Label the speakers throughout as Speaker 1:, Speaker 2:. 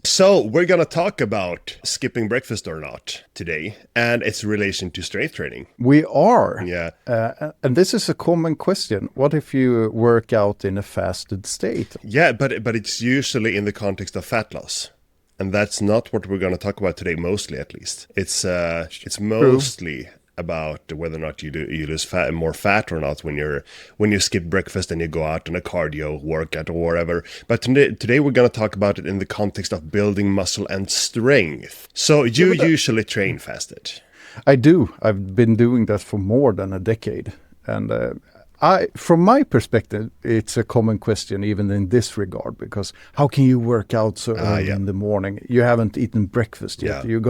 Speaker 1: So we're going to talk about skipping breakfast or not today and its relation to strength training.
Speaker 2: We are.
Speaker 1: Yeah.
Speaker 2: And this is a common question. What if you work out in a fasted state?
Speaker 1: Yeah, but it's usually in the context of fat loss. And that's not what we're going to talk about today, mostly at least. It's
Speaker 2: True.
Speaker 1: mostly about whether or not you lose more fat or not when you skip breakfast and you go out on a cardio workout or whatever. But today we're going to talk about it in the context of building muscle and strength. So you usually train fasted.
Speaker 2: I do. I've been doing that for more than a decade. And from my perspective, it's a common question even in this regard, because how can you work out so early
Speaker 1: Yeah.
Speaker 2: in the morning? You haven't eaten breakfast yet.
Speaker 1: Yeah.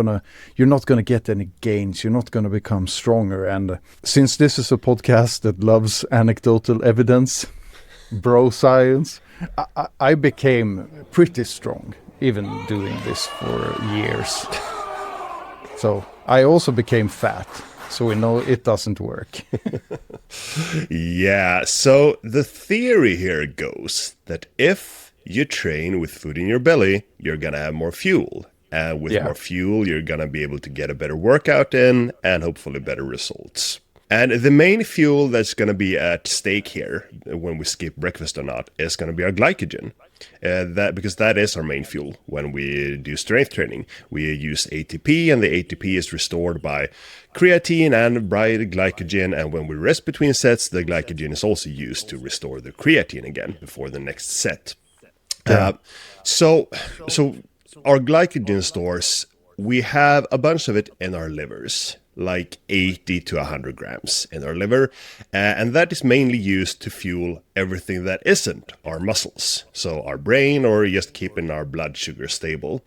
Speaker 2: You're not gonna get any gains. You're not gonna become stronger. And since this is a podcast that loves anecdotal evidence, bro science, I became pretty strong even doing this for years. So I also became fat. So we know it doesn't work.
Speaker 1: Yeah, so the theory here goes that if you train with food in your belly, you're gonna have more fuel. And with more fuel, you're gonna be able to get a better workout in and hopefully better results. And the main fuel that's going to be at stake here, when we skip breakfast or not, is going to be our glycogen. Because that is our main fuel when we do strength training. We use ATP, and the ATP is restored by creatine and by the glycogen. And when we rest between sets, the glycogen is also used to restore the creatine again before the next set. So our glycogen stores, we have a bunch of it in our livers, like 80 to 100 grams in our liver, and that is mainly used to fuel everything that isn't our muscles, so our brain or just keeping our blood sugar stable.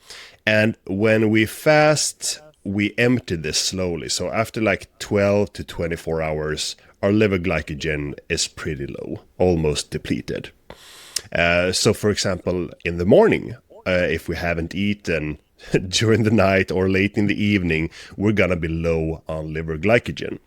Speaker 1: And when we fast, we empty this slowly, so after like 12 to 24 hours, our liver glycogen is pretty low, almost depleted. So for example, in the morning, if we haven't eaten during the night or late in the evening, we're gonna be low on liver glycogen.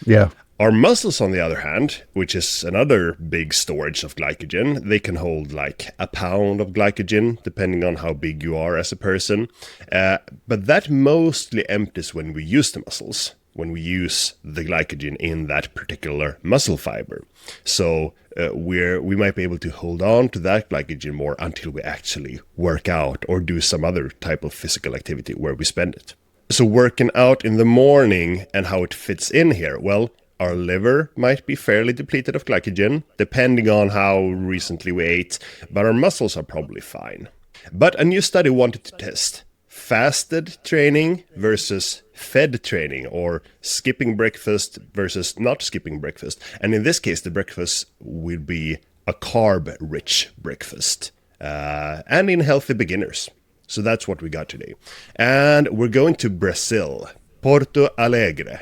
Speaker 2: Yeah.
Speaker 1: Our muscles, on the other hand, which is another big storage of glycogen, they can hold like a pound of glycogen, depending on how big you are as a person. But that mostly empties when we use the muscles, when we use the glycogen in that particular muscle fiber. So we might be able to hold on to that glycogen more until we actually work out or do some other type of physical activity where we spend it. So working out in the morning and how it fits in here, well, our liver might be fairly depleted of glycogen, depending on how recently we ate, but our muscles are probably fine. But a new study wanted to test fasted training versus fed training, or skipping breakfast versus not skipping breakfast. And in this case, the breakfast will be a carb-rich breakfast, and in healthy beginners. So that's what we got today. And we're going to Brazil, Porto Alegre.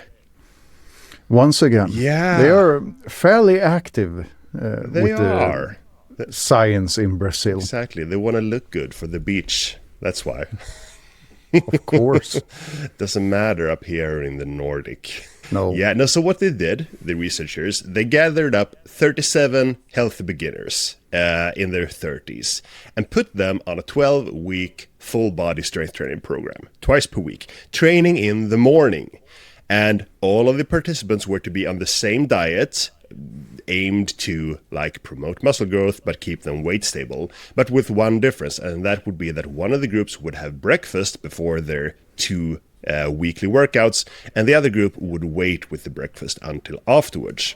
Speaker 2: Once again,
Speaker 1: Yeah.
Speaker 2: they are fairly active
Speaker 1: They
Speaker 2: with
Speaker 1: are.
Speaker 2: the science in Brazil.
Speaker 1: Exactly. They want to look good for the beach. That's why.
Speaker 2: Of course.
Speaker 1: Doesn't matter up here in the Nordic.
Speaker 2: No.
Speaker 1: Yeah, no, so what they did, the researchers, they gathered up 37 healthy beginners in their 30s and put them on a 12-week full-body strength training program, twice per week, training in the morning. And all of the participants were to be on the same diet, aimed to like promote muscle growth but keep them weight stable, but with one difference, and that would be that one of the groups would have breakfast before their two weekly workouts, and the other group would wait with the breakfast until afterwards.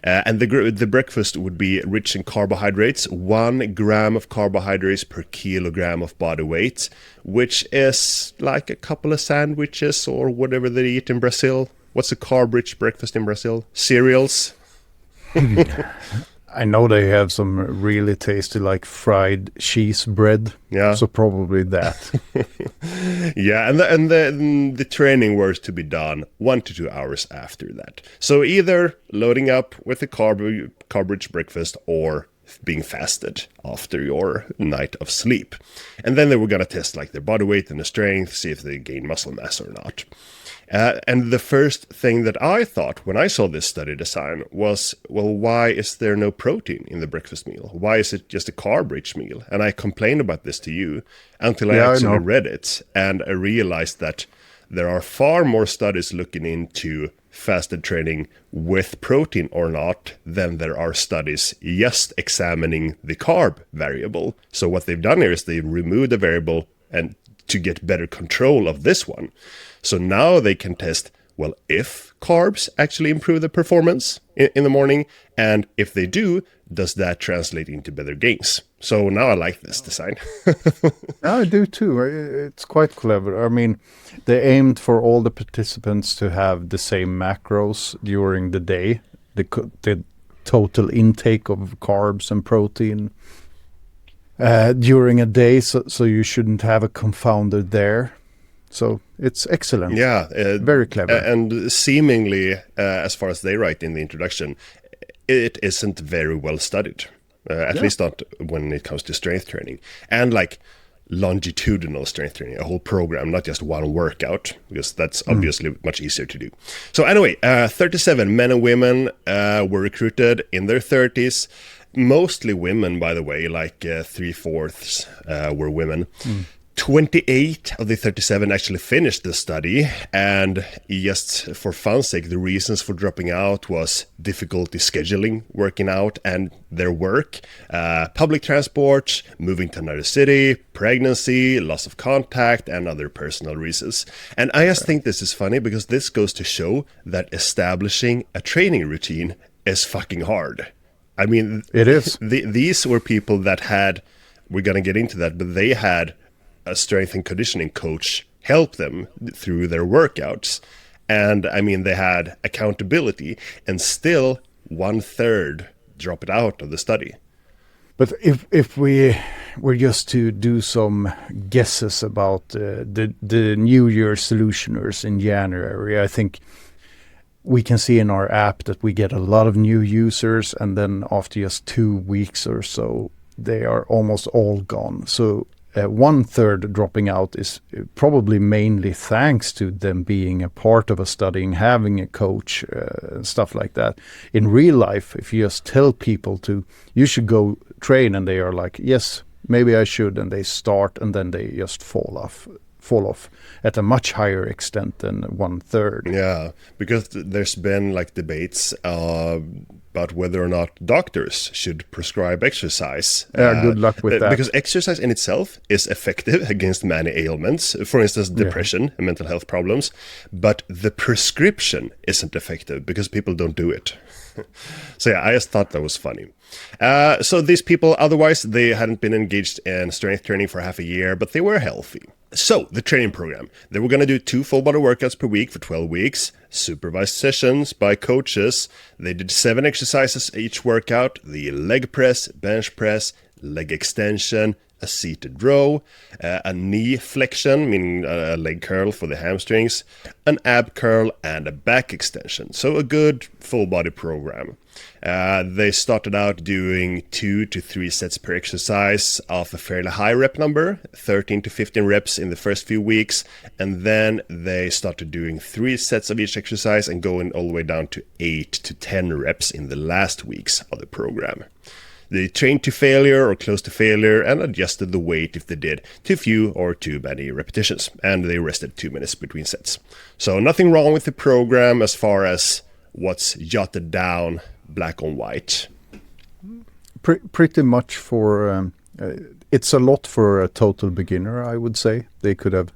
Speaker 1: And the breakfast would be rich in carbohydrates, 1 gram of carbohydrates per kilogram of body weight, which is like a couple of sandwiches or whatever they eat in Brazil. What's a carb-rich breakfast in Brazil? Cereals?
Speaker 2: I know they have some really tasty, like fried cheese bread.
Speaker 1: Yeah.
Speaker 2: So probably that.
Speaker 1: Yeah, and the training was to be done 1 to 2 hours after that. So either loading up with a carb-rich breakfast or being fasted after your night of sleep. And then they were going to test like their body weight and the strength, see if they gain muscle mass or not. And the first thing that I thought when I saw this study design was, well, why is there no protein in the breakfast meal? Why is it just a carb-rich meal? And I complained about this to you until I actually read it, and I realized that there are far more studies looking into fasted training with protein or not than there are studies just examining the carb variable. So what they've done here is they've removed the variable and to get better control of this one. So now they can test, well, if carbs actually improve the performance in the morning, and if they do, does that translate into better gains? So now I like this design.
Speaker 2: I do too. It's quite clever. I mean, they aimed for all the participants to have the same macros during the day, the total intake of carbs and protein during a day, so you shouldn't have a confounder there. So it's excellent.
Speaker 1: Yeah.
Speaker 2: Very clever.
Speaker 1: And seemingly, as far as they write in the introduction, it isn't very well studied. At least not when it comes to strength training. And like longitudinal strength training, a whole program, not just one workout, because that's obviously much easier to do. So anyway, 37 men and women were recruited in their 30s. Mostly women, by the way, like 3/4 were women. 28 of the 37 actually finished the study, and just for fun's sake, the reasons for dropping out was difficulty scheduling working out and their work, public transport, moving to another city, pregnancy, loss of contact, and other personal reasons. And I just think this is funny because this goes to show that establishing a training routine is fucking hard. I mean,
Speaker 2: it is.
Speaker 1: These were people that had, we're going to get into that, but they had a strength and conditioning coach help them through their workouts. And I mean, they had accountability, and still 1/3 dropped out of the study.
Speaker 2: But if we were just to do some guesses about the New Year solutioners in January, I think we can see in our app that we get a lot of new users, and then after just 2 weeks or so, they are almost all gone. So 1/3 dropping out is probably mainly thanks to them being a part of a study and having a coach and stuff like that. In real life, if you just tell people you should go train, and they are like, yes, maybe I should, and they start, and then they just fall off at a much higher extent than 1/3.
Speaker 1: Yeah, because there's been like debates about whether or not doctors should prescribe exercise.
Speaker 2: Good luck with that.
Speaker 1: Because exercise in itself is effective against many ailments, for instance, depression and mental health problems, but the prescription isn't effective because people don't do it. So yeah, I just thought that was funny. So these people, otherwise, they hadn't been engaged in strength training for half a year, but they were healthy. So the training program, they were going to do 2 full body workouts per week for 12 weeks, supervised sessions by coaches. They did 7 exercises each workout: the leg press, bench press, leg extension, a seated row, a knee flexion, meaning a leg curl for the hamstrings, an ab curl, and a back extension. So a good full body program. They started out doing 2 to 3 sets per exercise of a fairly high rep number, 13 to 15 reps in the first few weeks, and then they started doing 3 sets of each exercise and going all the way down to 8 to 10 reps in the last weeks of the program. They trained to failure or close to failure and adjusted the weight if they did too few or too many repetitions, and they rested 2 minutes between sets. So nothing wrong with the program as far as what's jotted down black on white.
Speaker 2: Pretty much for it's a lot for a total beginner, I would say. They could have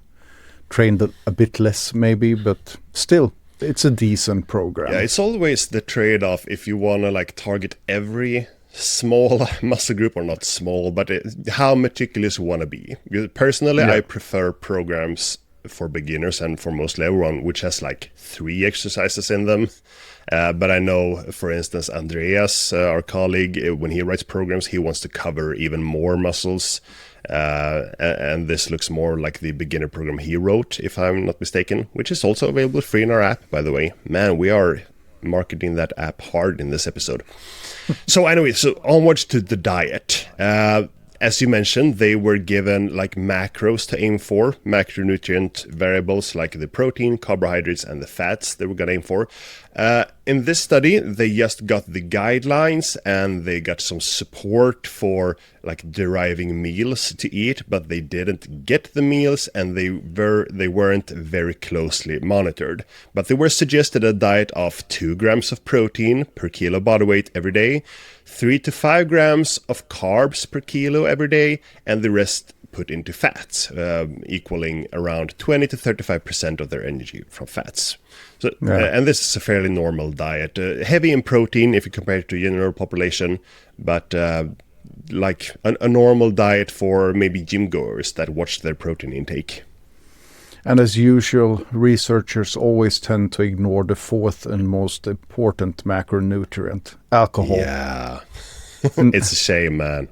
Speaker 2: trained a bit less maybe, but still it's a decent program.
Speaker 1: Yeah, it's always the trade-off if you want to like target every small muscle group, or not small, but how meticulous you want to be. Personally, I prefer programs for beginners and for mostly everyone which has like 3 exercises in them. But I know, for instance, Andreas, our colleague, when he writes programs, he wants to cover even more muscles. And this looks more like the beginner program he wrote, if I'm not mistaken, which is also available free in our app, by the way. Man, we are marketing that app hard in this episode. So anyway, so onwards to the diet. As you mentioned, they were given like macros to aim for, macronutrient variables like the protein, carbohydrates, and the fats they were going to aim for. In this study, they just got the guidelines and they got some support for like deriving meals to eat, but they didn't get the meals and they weren't very closely monitored. But they were suggested a diet of 2 grams of protein per kilo body weight every day, 3 to 5 grams of carbs per kilo every day, and the rest put into fats, equaling around 20 to 35% of their energy from fats. So, and this is a fairly normal diet, heavy in protein if you compare it to general population, but like a normal diet for maybe gym goers that watch their protein intake.
Speaker 2: And as usual, researchers always tend to ignore the fourth and most important macronutrient, alcohol.
Speaker 1: Yeah, it's a shame, man.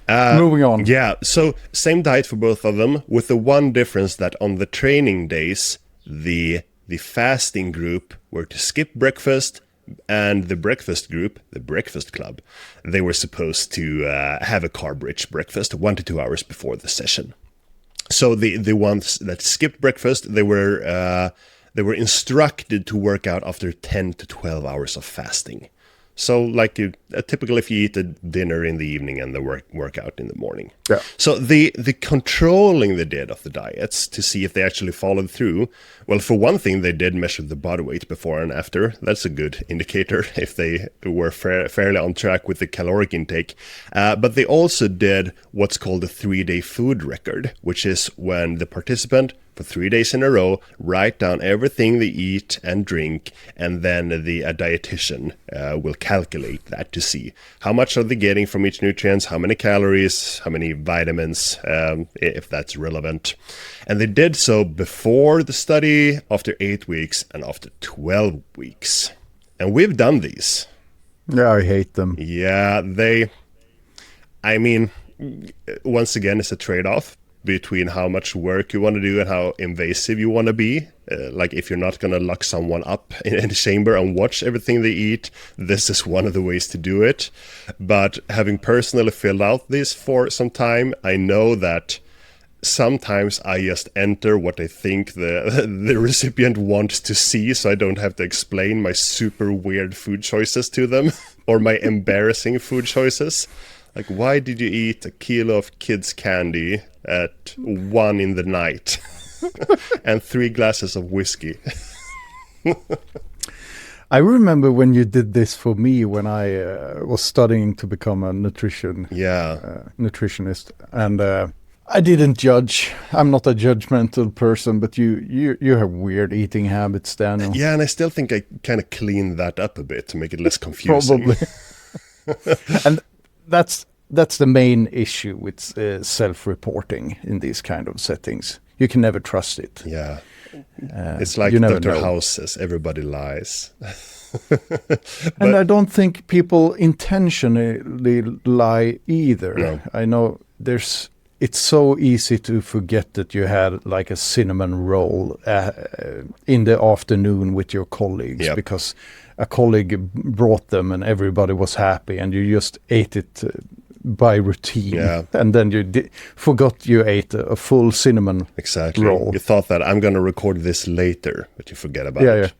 Speaker 2: Moving on.
Speaker 1: Yeah, so same diet for both of them, with the one difference that on the training days, the fasting group were to skip breakfast, and the breakfast group, the breakfast club, they were supposed to have a carb-rich breakfast 1 to 2 hours before the session. So the ones that skipped breakfast, they were instructed to work out after 10 to 12 hours of fasting. So like typically if you eat a dinner in the evening and the workout in the morning.
Speaker 2: Yeah.
Speaker 1: So the controlling they did of the diets to see if they actually followed through. Well, for one thing, they did measure the body weight before and after. That's a good indicator if they were fairly on track with the caloric intake. But they also did what's called a 3-day food record, which is when the participant for 3 days in a row write down everything they eat and drink, and then a dietitian will calculate that to see how much are they getting from each nutrients, how many calories, how many vitamins, if that's relevant. And they did so before the study, after 8 weeks, and after 12 weeks. And we've done these.
Speaker 2: Yeah, I hate them.
Speaker 1: Yeah, once again, it's a trade-off between how much work you want to do and how invasive you want to be. Like if you're not going to lock someone up in a chamber and watch everything they eat, this is one of the ways to do it. But having personally filled out this for some time, I know that sometimes I just enter what I think the recipient wants to see, so I don't have to explain my super weird food choices to them or my embarrassing food choices. Like, why did you eat a kilo of kids' candy at 1 in the night and 3 glasses of whiskey?
Speaker 2: I remember when you did this for me when I was studying to become a nutritionist, and I didn't judge. I'm not a judgmental person, but you have weird eating habits, Daniel.
Speaker 1: Yeah, and I still think I kind of cleaned that up a bit to make it less confusing.
Speaker 2: Probably. And that's the main issue with self-reporting in these kind of settings. You can never trust it.
Speaker 1: Yeah. It's like Dr. House says, everybody lies.
Speaker 2: And I don't think people intentionally lie either.
Speaker 1: No.
Speaker 2: I know it's so easy to forget that you had like a cinnamon roll in the afternoon with your colleagues, because a colleague brought them and everybody was happy and you just ate it by routine. And then you forgot you ate a full cinnamon roll.
Speaker 1: You thought that I'm going to record this later, but you forget about it.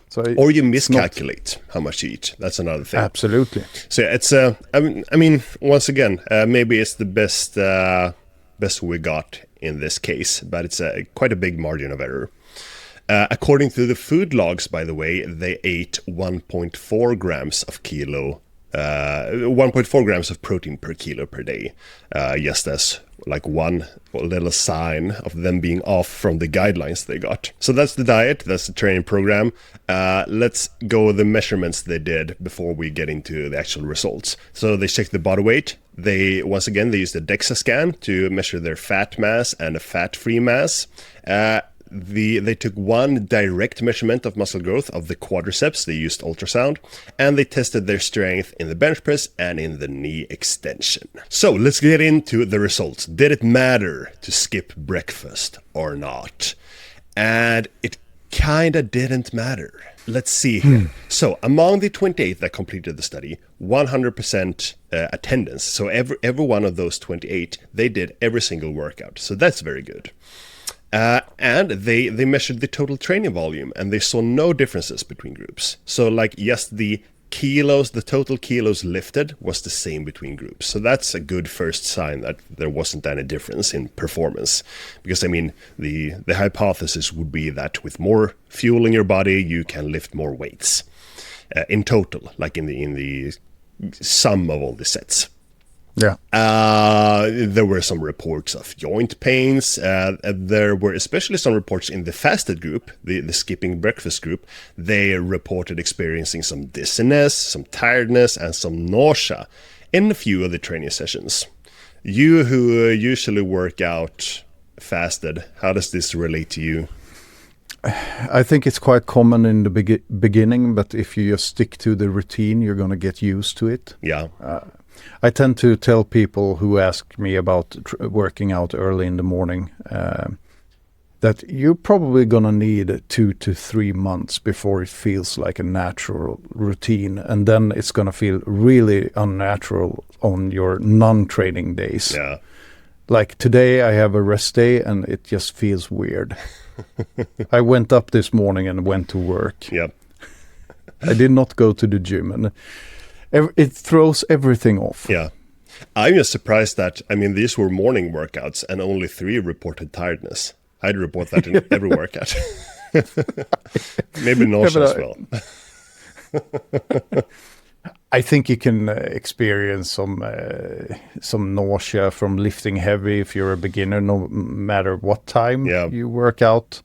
Speaker 2: So
Speaker 1: or you miscalculate how much you eat. That's another thing.
Speaker 2: Absolutely.
Speaker 1: So it's I mean, once again, maybe it's the best we got in this case, but it's quite a big margin of error. According to the food logs, by the way, they ate 1.4 grams of 1.4 grams of protein per kilo per day, just as like one little sign of them being off from the guidelines they got. So that's the diet, that's the training program. Let's go with the measurements they did before we get into the actual results. So they checked the body weight. They used a DEXA scan to measure their fat mass and a fat-free mass. They took one direct measurement of muscle growth of the quadriceps. They used ultrasound, and they tested their strength in the bench press and in the knee extension. So let's get into the results. Did it matter to skip breakfast or not? And it kinda didn't matter. Let's see here. So among the 28 that completed the study, 100% attendance. So every one of those 28, they did every single workout. So that's very good. And they measured the total training volume, and they saw no differences between groups. So like, yes, the total kilos lifted was the same between groups. So that's a good first sign that there wasn't any difference in performance. Because, I mean, the hypothesis would be that with more fuel in your body, you can lift more weights in total, like in the sum of all the sets.
Speaker 2: Yeah.
Speaker 1: There were some reports of joint pains. There were especially some reports in the fasted group, the skipping breakfast group. They reported experiencing some dizziness, some tiredness, and some nausea in a few of the training sessions. You who usually work out fasted, how does this relate to you?
Speaker 2: I think it's quite common in the beginning, but if you just stick to the routine, you're going to get used to it.
Speaker 1: Yeah.
Speaker 2: I tend to tell people who ask me about working out early in the morning that you're probably going to need 2 to 3 months before it feels like a natural routine. And then it's going to feel really unnatural on your non-training days.
Speaker 1: Yeah.
Speaker 2: Like today I have a rest day and it just feels weird. I went up this morning and went to work.
Speaker 1: Yep.
Speaker 2: I did not go to the gym, and it throws everything off.
Speaker 1: Yeah. I'm just surprised that, I mean, these were morning workouts and only 3 reported tiredness. I'd report that in every workout. Maybe nausea as well.
Speaker 2: I think you can experience some nausea from lifting heavy if you're a beginner, no matter what time you work out.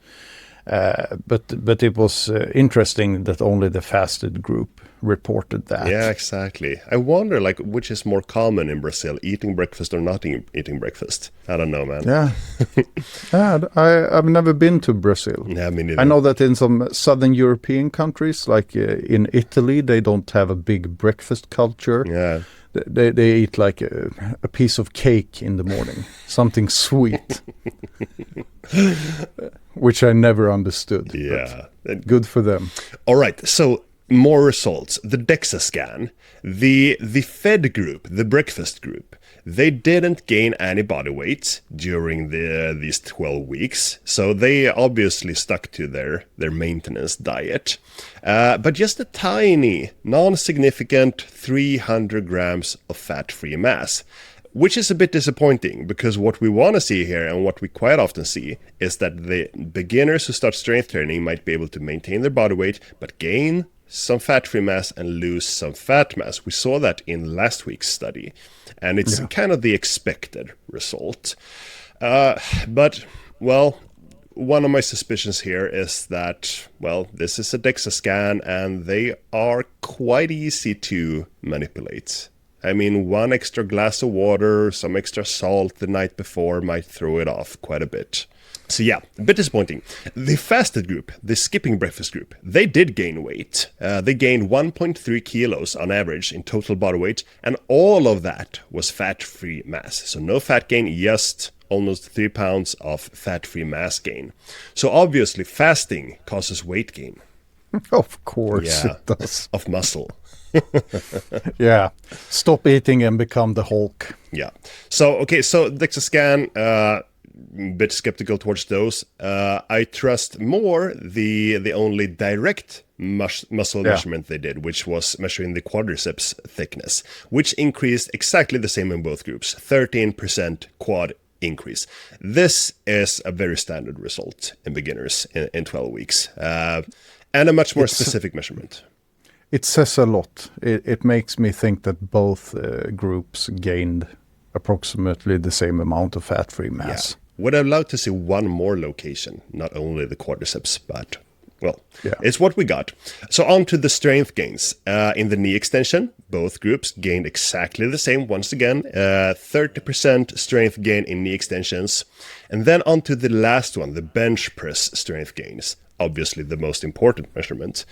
Speaker 2: But it was interesting that only the fasted group reported that.
Speaker 1: Yeah, exactly. I wonder, like, which is more common in Brazil, eating breakfast or not eating breakfast? I don't know, man.
Speaker 2: Yeah. I've never been to Brazil.
Speaker 1: Yeah, me neither.
Speaker 2: I know that in some southern European countries, like in Italy, they don't have a big breakfast culture.
Speaker 1: Yeah.
Speaker 2: They eat like a piece of cake in the morning, something sweet, which I never understood.
Speaker 1: Yeah.
Speaker 2: Good for them.
Speaker 1: All right, so more results. The DEXA scan, the fed group, the breakfast group, they didn't gain any body weight during these 12 weeks. So they obviously stuck to their maintenance diet. But just a tiny, non-significant 300 grams of fat-free mass, which is a bit disappointing, because what we want to see here, and what we quite often see, is that the beginners who start strength training might be able to maintain their body weight, but gain some fat-free mass and lose some fat mass. We saw that in last week's study, and it's kind of the expected result. But, well, one of my suspicions here is that, well, this is a DEXA scan, and they are quite easy to manipulate. I mean, one extra glass of water, some extra salt the night before might throw it off quite a bit. So yeah, a bit disappointing. The fasted group, the skipping breakfast group, they did gain weight. They gained 1.3 kilos on average in total body weight, and all of that was fat-free mass. So no fat gain, just almost 3 pounds of fat-free mass gain. So obviously fasting causes weight gain.
Speaker 2: Of course it does.
Speaker 1: Of muscle.
Speaker 2: Yeah. Stop eating and become the Hulk.
Speaker 1: Yeah. So, okay, so DEXA scan, bit skeptical towards those. I trust more the only direct muscle measurement they did, which was measuring the quadriceps thickness, which increased exactly the same in both groups, 13% quad increase. This is a very standard result in beginners in 12 weeks, and a much more specific measurement.
Speaker 2: It says a lot. It makes me think that both groups gained approximately the same amount of fat-free mass.
Speaker 1: Yeah. Would have loved to see one more location, not only the quadriceps, but, well, it's what we got. So on to the strength gains. In the knee extension, both groups gained exactly the same, once again, 30% strength gain in knee extensions. And then on to the last one, the bench press strength gains, obviously the most important measurement.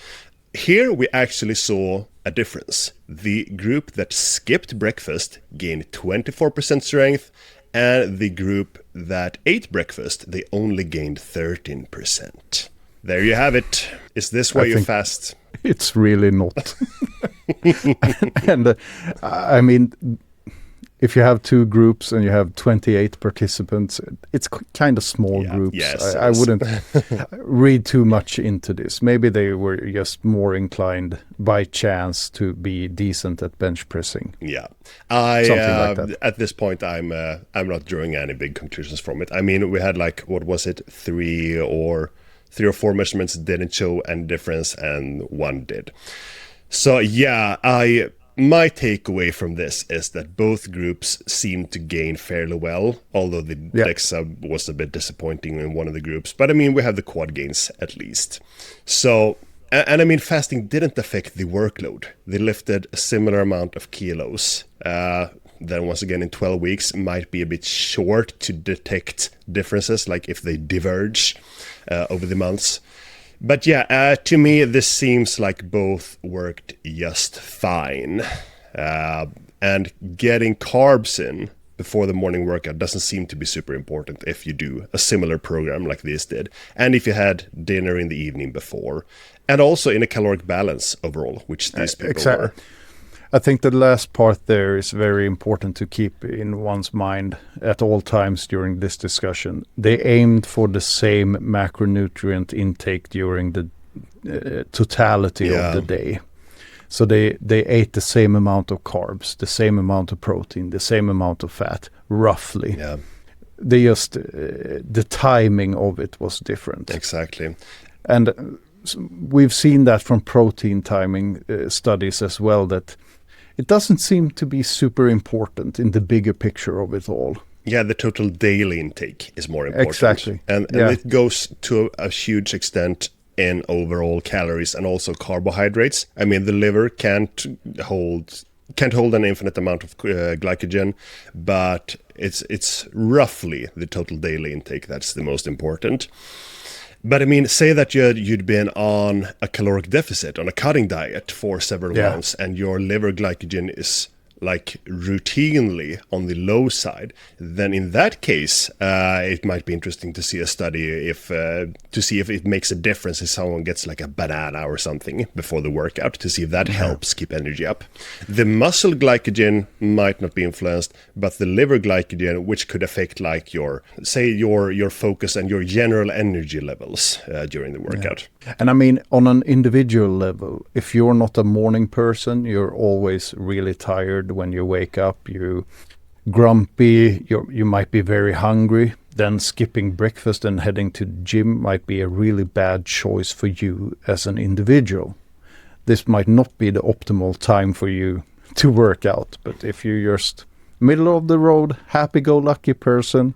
Speaker 1: Here we actually saw a difference. The group that skipped breakfast gained 24% strength, and the group that ate breakfast, they only gained 13%. There you have it. Is this why you fast?
Speaker 2: It's really not. And I mean, if you have two groups and you have 28 participants, it's kind of small groups.
Speaker 1: Yes,
Speaker 2: I wouldn't read too much into this. Maybe they were just more inclined by chance to be decent at bench pressing.
Speaker 1: Yeah,
Speaker 2: Something like that.
Speaker 1: At this point, I'm not drawing any big conclusions from it. I mean, we had like, what was it, three or four measurements didn't show any difference, and one did. So yeah, my takeaway from this is that both groups seem to gain fairly well, although the DEXA was a bit disappointing in one of the groups. But I mean, we have the quad gains at least. So, and I mean, fasting didn't affect the workload. They lifted a similar amount of kilos. Then once again, in 12 weeks, might be a bit short to detect differences, like if they diverge over the months. But yeah, to me, this seems like both worked just fine. And getting carbs in before the morning workout doesn't seem to be super important if you do a similar program like this did. And if you had dinner in the evening before. And also in a caloric balance overall, which these people were.
Speaker 2: I think the last part there is very important to keep in one's mind at all times during this discussion. They aimed for the same macronutrient intake during the totality of the day. So they ate the same amount of carbs, the same amount of protein, the same amount of fat, roughly.
Speaker 1: Yeah.
Speaker 2: They just, the timing of it was different.
Speaker 1: Exactly.
Speaker 2: And we've seen that from protein timing studies as well, that it doesn't seem to be super important in the bigger picture of it all.
Speaker 1: Yeah, the total daily intake is more important.
Speaker 2: Exactly.
Speaker 1: And it goes to a huge extent in overall calories and also carbohydrates. I mean, the liver can't hold an infinite amount of glycogen, but it's roughly the total daily intake that's the most important. But I mean, say that you'd been on a caloric deficit, on a cutting diet for several months, and your liver glycogen is like routinely on the low side, then in that case, it might be interesting to see a study to see if it makes a difference if someone gets like a banana or something before the workout, to see if that helps keep energy up. The muscle glycogen might not be influenced, but the liver glycogen, which could affect like your focus and your general energy levels during the workout.
Speaker 2: And I mean, on an individual level, if you're not a morning person, you're always really tired when you wake up, you're grumpy, you might be very hungry, then skipping breakfast and heading to the gym might be a really bad choice for you as an individual. This might not be the optimal time for you to work out, but if you're just middle of the road, happy-go-lucky person,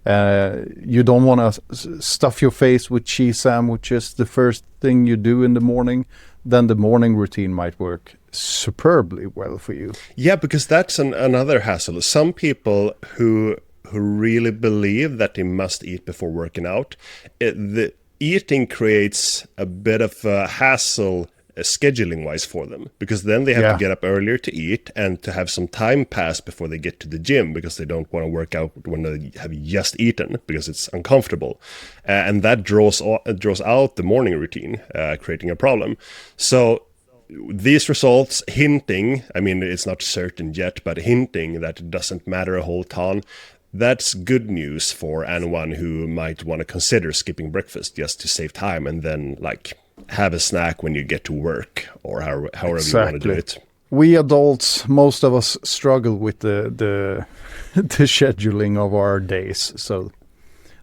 Speaker 2: you don't want to stuff your face with cheese sandwiches the first thing you do in the morning, then the morning routine might work superbly well for you.
Speaker 1: Yeah, because that's another hassle. Some people who really believe that they must eat before working out, the eating creates a bit of a hassle scheduling wise for them, because then they have to get up earlier to eat and to have some time pass before they get to the gym, because they don't want to work out when they have just eaten because it's uncomfortable, and that draws out the morning routine, creating a problem. So these results hinting, I mean, it's not certain yet, but hinting that it doesn't matter a whole ton. That's good news for anyone who might want to consider skipping breakfast just to save time and then like have a snack when you get to work, or however you want to do it.
Speaker 2: We adults, most of us struggle with the scheduling of our days. So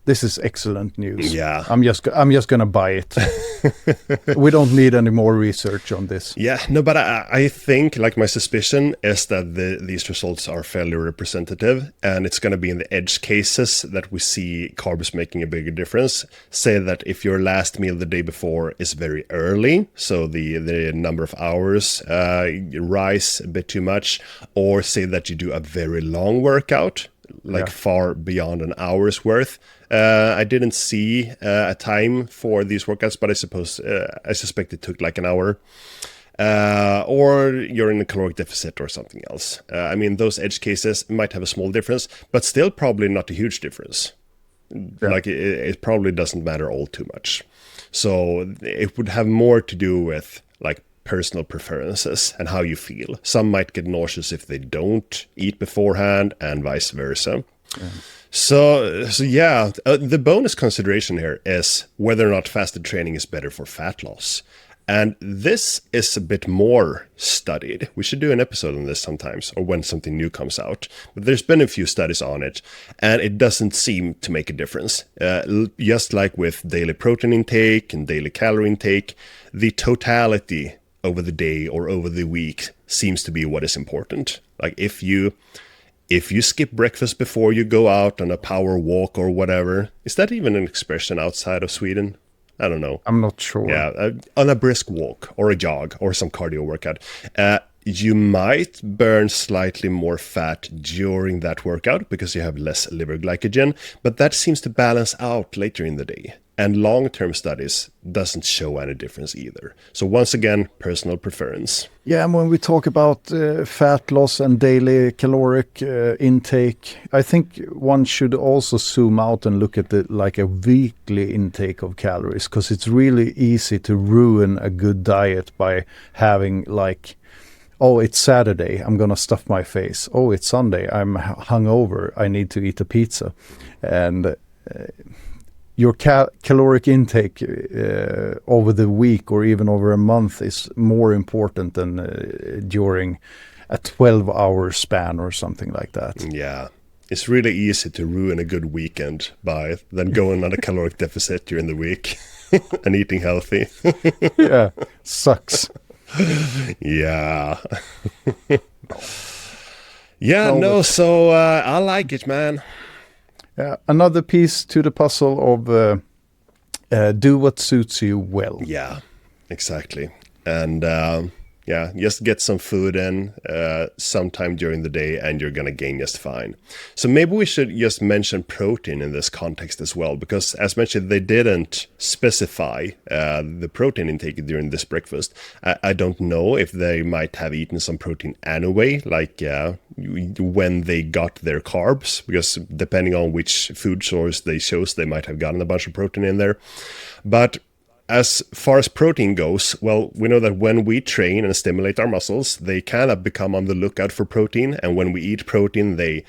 Speaker 2: this is excellent news.
Speaker 1: Yeah.
Speaker 2: I'm just going to buy it. We don't need any more research on this.
Speaker 1: Yeah, no, but I think, like, my suspicion is that these results are fairly representative, and it's going to be in the edge cases that we see carbs making a bigger difference. Say that if your last meal the day before is very early, so the number of hours rise a bit too much, or say that you do a very long workout, like far beyond an hour's worth. I didn't see a time for these workouts, but I suspect it took like an hour. Or you're in a caloric deficit or something else. I mean, those edge cases might have a small difference, but still probably not a huge difference. Like it probably doesn't matter all too much. So it would have more to do with like personal preferences and how you feel. Some might get nauseous if they don't eat beforehand, and vice versa. Yeah. So yeah, the bonus consideration here is whether or not fasted training is better for fat loss. And this is a bit more studied. We should do an episode on this sometimes, or when something new comes out. But there's been a few studies on it, and it doesn't seem to make a difference. Just like with daily protein intake and daily calorie intake, the totality over the day or over the week seems to be what is important. Like if you skip breakfast before you go out on a power walk or whatever, is that even an expression outside of Sweden? I don't know.
Speaker 2: I'm not sure.
Speaker 1: Yeah, on a brisk walk or a jog or some cardio workout, you might burn slightly more fat during that workout because you have less liver glycogen, but that seems to balance out later in the day. And long-term studies doesn't show any difference either. So once again, personal preference.
Speaker 2: Yeah, and when we talk about fat loss and daily caloric intake, I think one should also zoom out and look at like a weekly intake of calories, because it's really easy to ruin a good diet by having like, oh, it's Saturday, I'm going to stuff my face. Oh, it's Sunday, I'm hungover, I need to eat a pizza. And your caloric intake over the week or even over a month is more important than during a 12-hour span or something like that.
Speaker 1: Yeah, it's really easy to ruin a good weekend by then going on a caloric deficit during the week and eating healthy.
Speaker 2: Yeah, sucks.
Speaker 1: Yeah. Yeah, no, so I like it, man.
Speaker 2: Yeah, another piece to the puzzle of do what suits you well.
Speaker 1: Yeah, exactly. And yeah, just get some food in sometime during the day and you're going to gain just fine. So maybe we should just mention protein in this context as well, because as mentioned, they didn't specify the protein intake during this breakfast. I don't know if they might have eaten some protein anyway, like when they got their carbs, because depending on which food source they chose, they might have gotten a bunch of protein in there. But as far as protein goes, well, we know that when we train and stimulate our muscles, they kind of become on the lookout for protein. And when we eat protein, they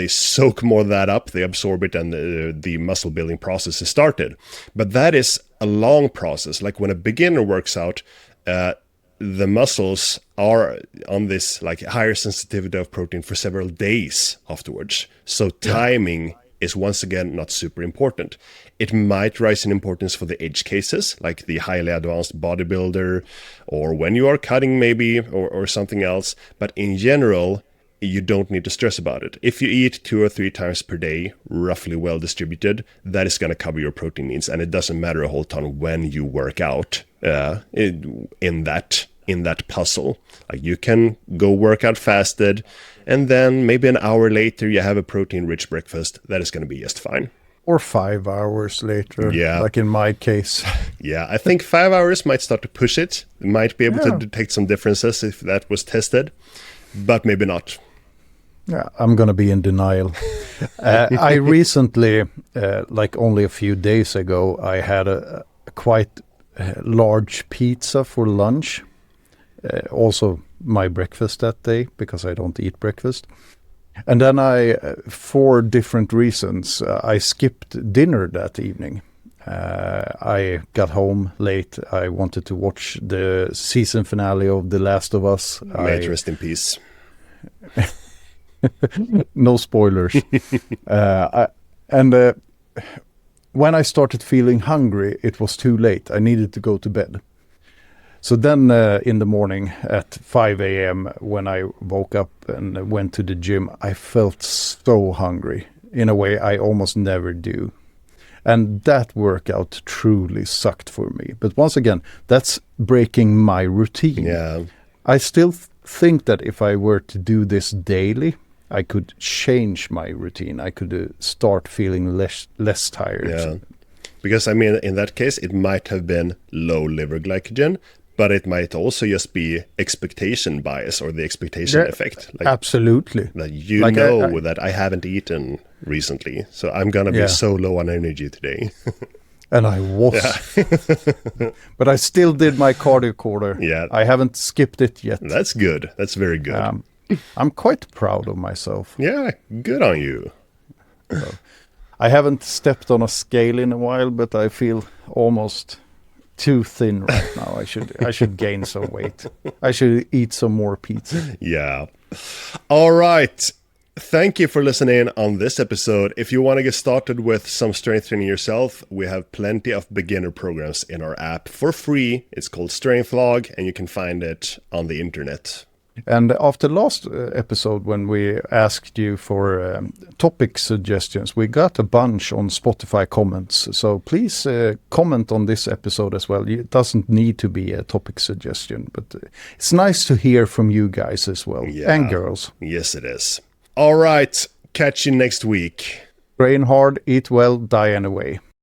Speaker 1: soak more of that up, they absorb it, and the muscle building process is started. But that is a long process. Like when a beginner works out, the muscles are on this like higher sensitivity of protein for several days afterwards. So timing is once again not super important. It might rise in importance for the edge cases, like the highly advanced bodybuilder, or when you are cutting maybe, or something else. But in general, you don't need to stress about it. If you eat 2 or 3 times per day, roughly well distributed, that is going to cover your protein needs. And it doesn't matter a whole ton when you work out in that puzzle. Like you can go work out fasted, and then maybe an hour later you have a protein-rich breakfast. That is going to be just fine.
Speaker 2: Or 5 hours later, like in my case.
Speaker 1: Yeah, I think 5 hours might start to push it. You might be able to detect some differences if that was tested, but maybe not.
Speaker 2: Yeah, I'm going to be in denial. I recently, like only a few days ago, I had a quite large pizza for lunch. Also my breakfast that day, because I don't eat breakfast. And then for different reasons, I skipped dinner that evening. I got home late. I wanted to watch the season finale of The Last of Us.
Speaker 1: May it rest in peace.
Speaker 2: No spoilers. When I started feeling hungry, it was too late. I needed to go to bed. So then in the morning at 5 a.m. when I woke up and went to the gym, I felt so hungry in a way I almost never do. And that workout truly sucked for me. But once again, that's breaking my routine.
Speaker 1: Yeah.
Speaker 2: I still think that if I were to do this daily, I could change my routine. I could start feeling less tired.
Speaker 1: Yeah. Because, I mean, in that case, it might have been low liver glycogen, but it might also just be expectation bias or the expectation effect.
Speaker 2: Like, absolutely.
Speaker 1: That you like know that I haven't eaten recently. So I'm going to be so low on energy today.
Speaker 2: And I was. Yeah. But I still did my cardio quarter.
Speaker 1: Yeah.
Speaker 2: I haven't skipped it yet.
Speaker 1: That's good. That's very good.
Speaker 2: I'm quite proud of myself.
Speaker 1: Yeah, good on you.
Speaker 2: So, I haven't stepped on a scale in a while, but I feel almost too thin right now. I should gain some weight. I should eat some more pizza.
Speaker 1: Yeah. All right. Thank you for listening on this episode. If you want to get started with some strength training yourself, we have plenty of beginner programs in our app for free. It's called Strength Log, and you can find it on the internet.
Speaker 2: And after last episode, when we asked you for topic suggestions, we got a bunch on Spotify comments. So please comment on this episode as well. It doesn't need to be a topic suggestion, but it's nice to hear from you guys as well. Yeah. And girls.
Speaker 1: Yes, it is. All right. Catch you next week.
Speaker 2: Train hard, eat well, die anyway.